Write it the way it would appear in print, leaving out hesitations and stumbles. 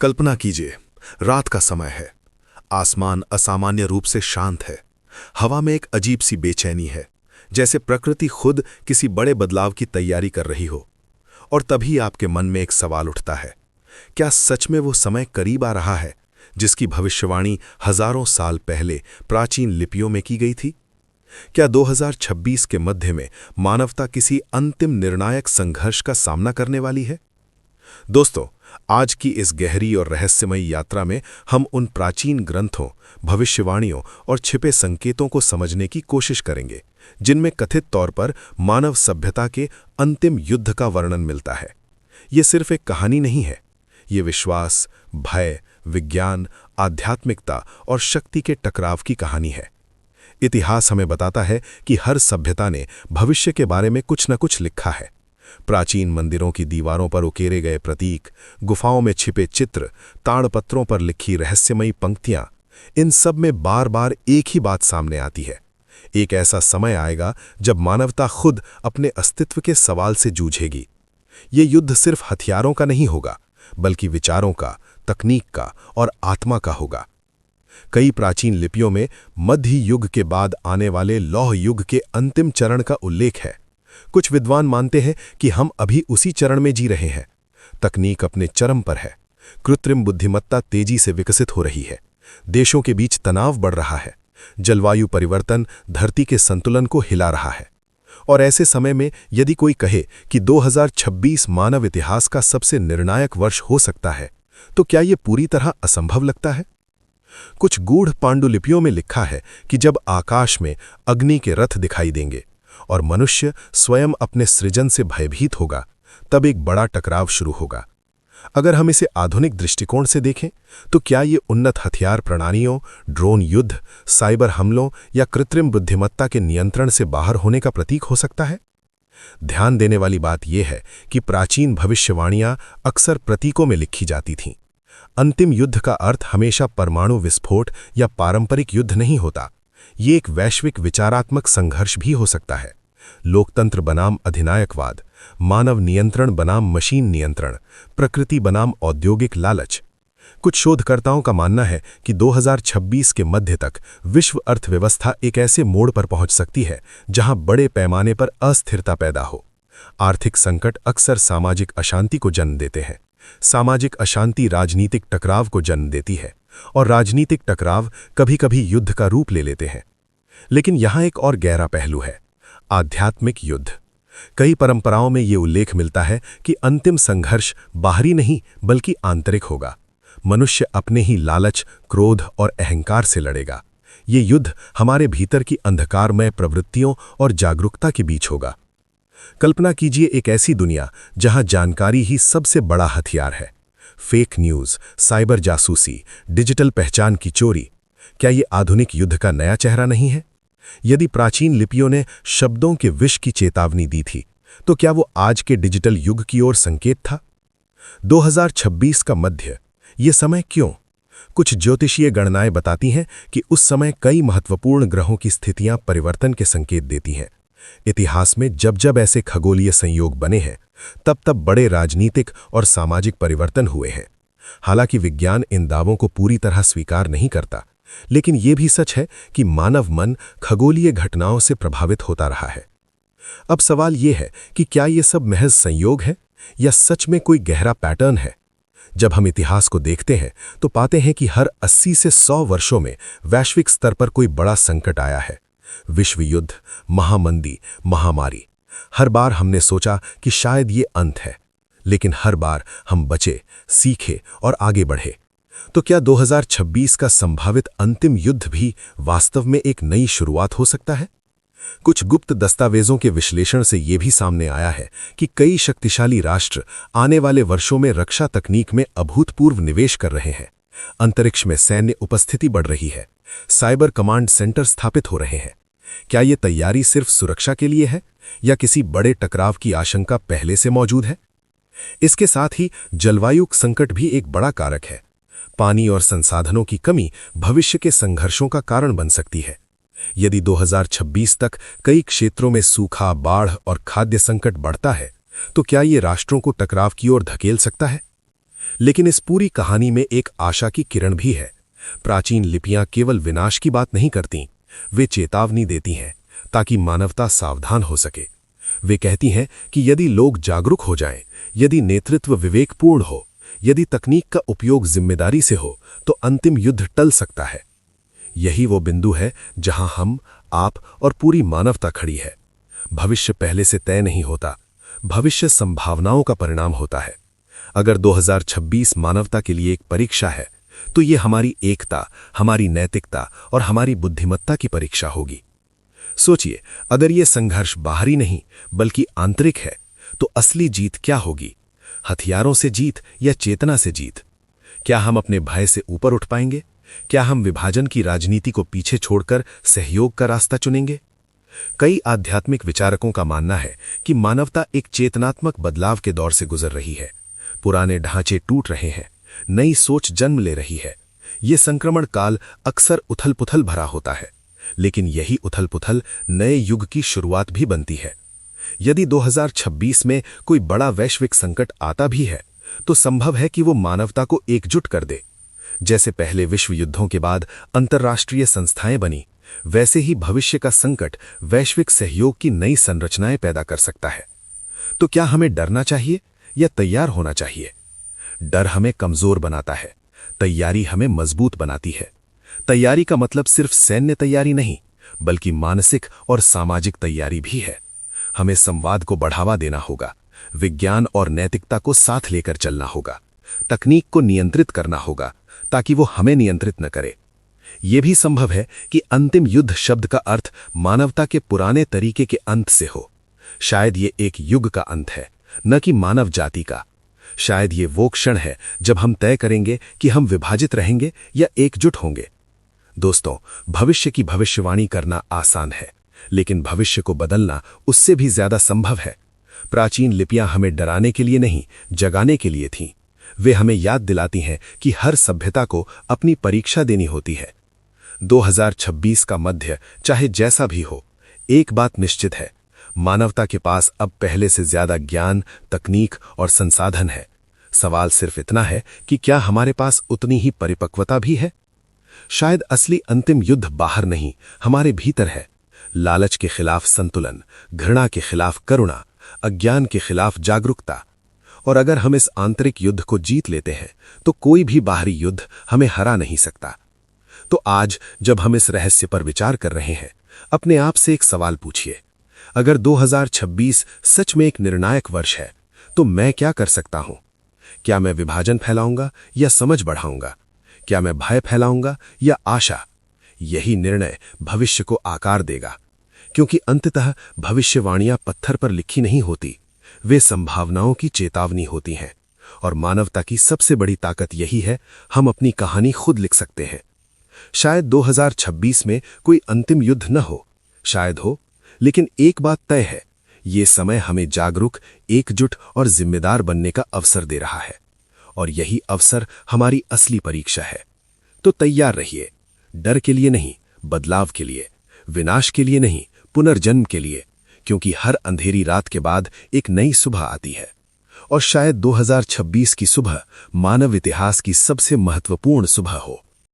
कल्पना कीजिए, रात का समय है। आसमान असामान्य रूप से शांत है। हवा में एक अजीब सी बेचैनी है, जैसे प्रकृति खुद किसी बड़े बदलाव की तैयारी कर रही हो। और तभी आपके मन में एक सवाल उठता है, क्या सच में वो समय करीब आ रहा है जिसकी भविष्यवाणी हजारों साल पहले प्राचीन लिपियों में की गई थी? क्या 2026 के मध्य में मानवता किसी अंतिम निर्णायक संघर्ष का सामना करने वाली है? दोस्तों, आज की इस गहरी और रहस्यमयी यात्रा में हम उन प्राचीन ग्रंथों, भविष्यवाणियों और छिपे संकेतों को समझने की कोशिश करेंगे जिनमें कथित तौर पर मानव सभ्यता के अंतिम युद्ध का वर्णन मिलता है। ये सिर्फ एक कहानी नहीं है, ये विश्वास, भय, विज्ञान, आध्यात्मिकता और शक्ति के टकराव की कहानी है। इतिहास हमें बताता है कि हर सभ्यता ने भविष्य के बारे में कुछ न कुछ लिखा है। प्राचीन मंदिरों की दीवारों पर उकेरे गए प्रतीक, गुफाओं में छिपे चित्र, ताड़पत्रों पर लिखी रहस्यमयी पंक्तियां, इन सब में बार बार एक ही बात सामने आती है। एक ऐसा समय आएगा जब मानवता खुद अपने अस्तित्व के सवाल से जूझेगी। ये युद्ध सिर्फ हथियारों का नहीं होगा, बल्कि विचारों का, तकनीक का और आत्मा का होगा। कई प्राचीन लिपियों में मध्य युग के बाद आने वाले लौह युग के अंतिम चरण का उल्लेख है। कुछ विद्वान मानते हैं कि हम अभी उसी चरण में जी रहे हैं। तकनीक अपने चरम पर है। कृत्रिम बुद्धिमत्ता तेजी से विकसित हो रही है। देशों के बीच तनाव बढ़ रहा है। जलवायु परिवर्तन धरती के संतुलन को हिला रहा है। और ऐसे समय में यदि कोई कहे कि 2026 मानव इतिहास का सबसे निर्णायक वर्ष हो सकता है, तो क्या यह पूरी तरह असंभव लगता है? कुछ गूढ़ पांडुलिपियों में लिखा है कि जब आकाश में अग्नि के रथ दिखाई देंगे और मनुष्य स्वयं अपने सृजन से भयभीत होगा, तब एक बड़ा टकराव शुरू होगा। अगर हम इसे आधुनिक दृष्टिकोण से देखें, तो क्या ये उन्नत हथियार प्रणालियों, ड्रोन युद्ध, साइबर हमलों या कृत्रिम बुद्धिमत्ता के नियंत्रण से बाहर होने का प्रतीक हो सकता है? ध्यान देने वाली बात यह है कि प्राचीन भविष्यवाणियां अक्सर प्रतीकों में लिखी जाती थीं। अंतिम युद्ध का अर्थ हमेशा परमाणु विस्फोट या पारंपरिक युद्ध नहीं होता। ये एक वैश्विक विचारात्मक संघर्ष भी हो सकता है। लोकतंत्र बनाम अधिनायकवाद, मानव नियंत्रण बनाम मशीन नियंत्रण, प्रकृति बनाम औद्योगिक लालच। कुछ शोधकर्ताओं का मानना है कि 2026 के मध्य तक विश्व अर्थव्यवस्था एक ऐसे मोड़ पर पहुंच सकती है जहां बड़े पैमाने पर अस्थिरता पैदा हो। आर्थिक संकट अक्सर सामाजिक अशांति को जन्म देते हैं। सामाजिक अशांति राजनीतिक टकराव को जन्म देती है और राजनीतिक टकराव कभी-कभी युद्ध का रूप ले लेते हैं। लेकिन यहां एक और गहरा पहलू है, आध्यात्मिक युद्ध। कई परंपराओं में ये उल्लेख मिलता है कि अंतिम संघर्ष बाहरी नहीं बल्कि आंतरिक होगा। मनुष्य अपने ही लालच, क्रोध और अहंकार से लड़ेगा। ये युद्ध हमारे भीतर की अंधकारमय प्रवृत्तियों और जागरूकता के बीच होगा। कल्पना कीजिए एक ऐसी दुनिया जहां जानकारी ही सबसे बड़ा हथियार है। फेक न्यूज़, साइबर जासूसी, डिजिटल पहचान की चोरी। क्या ये आधुनिक युद्ध का नया चेहरा नहीं है? यदि प्राचीन लिपियों ने शब्दों के विष की चेतावनी दी थी, तो क्या वो आज के डिजिटल युग की ओर संकेत था? 2026 का मध्य, ये समय क्यों? कुछ ज्योतिषीय गणनाएं बताती हैं कि उस समय कई महत्वपूर्ण ग्रहों की स्थितियां परिवर्तन के संकेत देती हैं। इतिहास में जब जब ऐसे खगोलीय संयोग बने हैं, तब तब बड़े राजनीतिक और सामाजिक परिवर्तन हुए हैं। हालांकि विज्ञान इन दावों को पूरी तरह स्वीकार नहीं करता, लेकिन यह भी सच है कि मानव मन खगोलीय घटनाओं से प्रभावित होता रहा है। अब सवाल यह है कि क्या यह सब महज संयोग है या सच में कोई गहरा पैटर्न है? जब हम इतिहास को देखते हैं तो पाते हैं कि हर 80 से 100 वर्षों में वैश्विक स्तर पर कोई बड़ा संकट आया है। विश्व युद्ध, महामंदी, महामारी। हर बार हमने सोचा कि शायद ये अंत है, लेकिन हर बार हम बचे, सीखे और आगे बढ़े। तो क्या 2026 का संभावित अंतिम युद्ध भी वास्तव में एक नई शुरुआत हो सकता है? कुछ गुप्त दस्तावेजों के विश्लेषण से यह भी सामने आया है कि कई शक्तिशाली राष्ट्र आने वाले वर्षों में रक्षा तकनीक में अभूतपूर्व निवेश कर रहे हैं। अंतरिक्ष में सैन्य उपस्थिति बढ़ रही है। साइबर कमांड सेंटर स्थापित हो रहे हैं। क्या ये तैयारी सिर्फ सुरक्षा के लिए है या किसी बड़े टकराव की आशंका पहले से मौजूद है? इसके साथ ही जलवायु संकट भी एक बड़ा कारक है। पानी और संसाधनों की कमी भविष्य के संघर्षों का कारण बन सकती है। यदि 2026 तक कई क्षेत्रों में सूखा, बाढ़ और खाद्य संकट बढ़ता है, तो क्या ये राष्ट्रों को टकराव की ओर धकेल सकता है? लेकिन इस पूरी कहानी में एक आशा की किरण भी है। प्राचीन लिपियां केवल विनाश की बात नहीं करती, वे चेतावनी देती हैं ताकि मानवता सावधान हो सके। वे कहती हैं कि यदि लोग जागरूक हो जाएं, यदि नेतृत्व विवेकपूर्ण हो, यदि तकनीक का उपयोग जिम्मेदारी से हो, तो अंतिम युद्ध टल सकता है। यही वो बिंदु है जहां हम, आप और पूरी मानवता खड़ी है। भविष्य पहले से तय नहीं होता, भविष्य संभावनाओं का परिणाम होता है। अगर 2026 मानवता के लिए एक परीक्षा है, तो ये हमारी एकता, हमारी नैतिकता और हमारी बुद्धिमत्ता की परीक्षा होगी। सोचिए, अगर ये संघर्ष बाहरी नहीं बल्कि आंतरिक है, तो असली जीत क्या होगी? हथियारों से जीत या चेतना से जीत? क्या हम अपने भय से ऊपर उठ पाएंगे? क्या हम विभाजन की राजनीति को पीछे छोड़कर सहयोग का रास्ता चुनेंगे? कई आध्यात्मिक विचारकों का मानना है कि मानवता एक चेतनात्मक बदलाव के दौर से गुजर रही है। पुराने ढांचे टूट रहे हैं, नई सोच जन्म ले रही है। ये संक्रमण काल अक्सर उथल-पुथल भरा होता है, लेकिन यही उथल-पुथल नए युग की शुरुआत भी बनती है। यदि 2026 में कोई बड़ा वैश्विक संकट आता भी है, तो संभव है कि वो मानवता को एकजुट कर दे। जैसे पहले विश्व युद्धों के बाद अंतर्राष्ट्रीय संस्थाएं बनी, वैसे ही भविष्य का संकट वैश्विक सहयोग की नई संरचनाएं पैदा कर सकता है। तो क्या हमें डरना चाहिए या तैयार होना चाहिए? डर हमें कमजोर बनाता है, तैयारी हमें मजबूत बनाती है। तैयारी का मतलब सिर्फ सैन्य तैयारी नहीं, बल्कि मानसिक और सामाजिक तैयारी भी है। हमें संवाद को बढ़ावा देना होगा, विज्ञान और नैतिकता को साथ लेकर चलना होगा, तकनीक को नियंत्रित करना होगा ताकि वो हमें नियंत्रित न करे। यह भी संभव है कि अंतिम युद्ध शब्द का अर्थ मानवता के पुराने तरीके के अंत से हो। शायद ये एक युग का अंत है, न कि मानव जाति का। शायद ये वो क्षण है जब हम तय करेंगे कि हम विभाजित रहेंगे या एकजुट होंगे। दोस्तों, भविष्य की भविष्यवाणी करना आसान है, लेकिन भविष्य को बदलना उससे भी ज्यादा संभव है। प्राचीन लिपियां हमें डराने के लिए नहीं, जगाने के लिए थीं। वे हमें याद दिलाती हैं कि हर सभ्यता को अपनी परीक्षा देनी होती है। 2026 का मध्य चाहे जैसा भी हो, एक बात निश्चित है, मानवता के पास अब पहले से ज्यादा ज्ञान, तकनीक और संसाधन है। सवाल सिर्फ इतना है कि क्या हमारे पास उतनी ही परिपक्वता भी है? शायद असली अंतिम युद्ध बाहर नहीं, हमारे भीतर है। लालच के खिलाफ संतुलन, घृणा के खिलाफ करुणा, अज्ञान के खिलाफ जागरूकता। और अगर हम इस आंतरिक युद्ध को जीत लेते हैं, तो कोई भी बाहरी युद्ध हमें हरा नहीं सकता। तो आज जब हम इस रहस्य पर विचार कर रहे हैं, अपने आप से एक सवाल पूछिए, अगर 2026 सच में एक निर्णायक वर्ष है, तो मैं क्या कर सकता हूं? क्या मैं विभाजन फैलाऊंगा या समझ बढ़ाऊंगा? क्या मैं भय फैलाऊंगा या आशा? यही निर्णय भविष्य को आकार देगा, क्योंकि अंततः भविष्यवाणियां पत्थर पर लिखी नहीं होती, वे संभावनाओं की चेतावनी होती हैं। और मानवता की सबसे बड़ी ताकत यही है, हम अपनी कहानी खुद लिख सकते हैं। शायद 2026 में कोई अंतिम युद्ध न हो, शायद हो, लेकिन एक बात तय है, ये समय हमें जागरूक, एकजुट और जिम्मेदार बनने का अवसर दे रहा है। और यही अवसर हमारी असली परीक्षा है। तो तैयार रहिए, डर के लिए नहीं, बदलाव के लिए, विनाश के लिए नहीं, पुनर्जन्म के लिए, क्योंकि हर अंधेरी रात के बाद एक नई सुबह आती है। और शायद 2026 की सुबह मानव इतिहास की सबसे महत्वपूर्ण सुबह हो।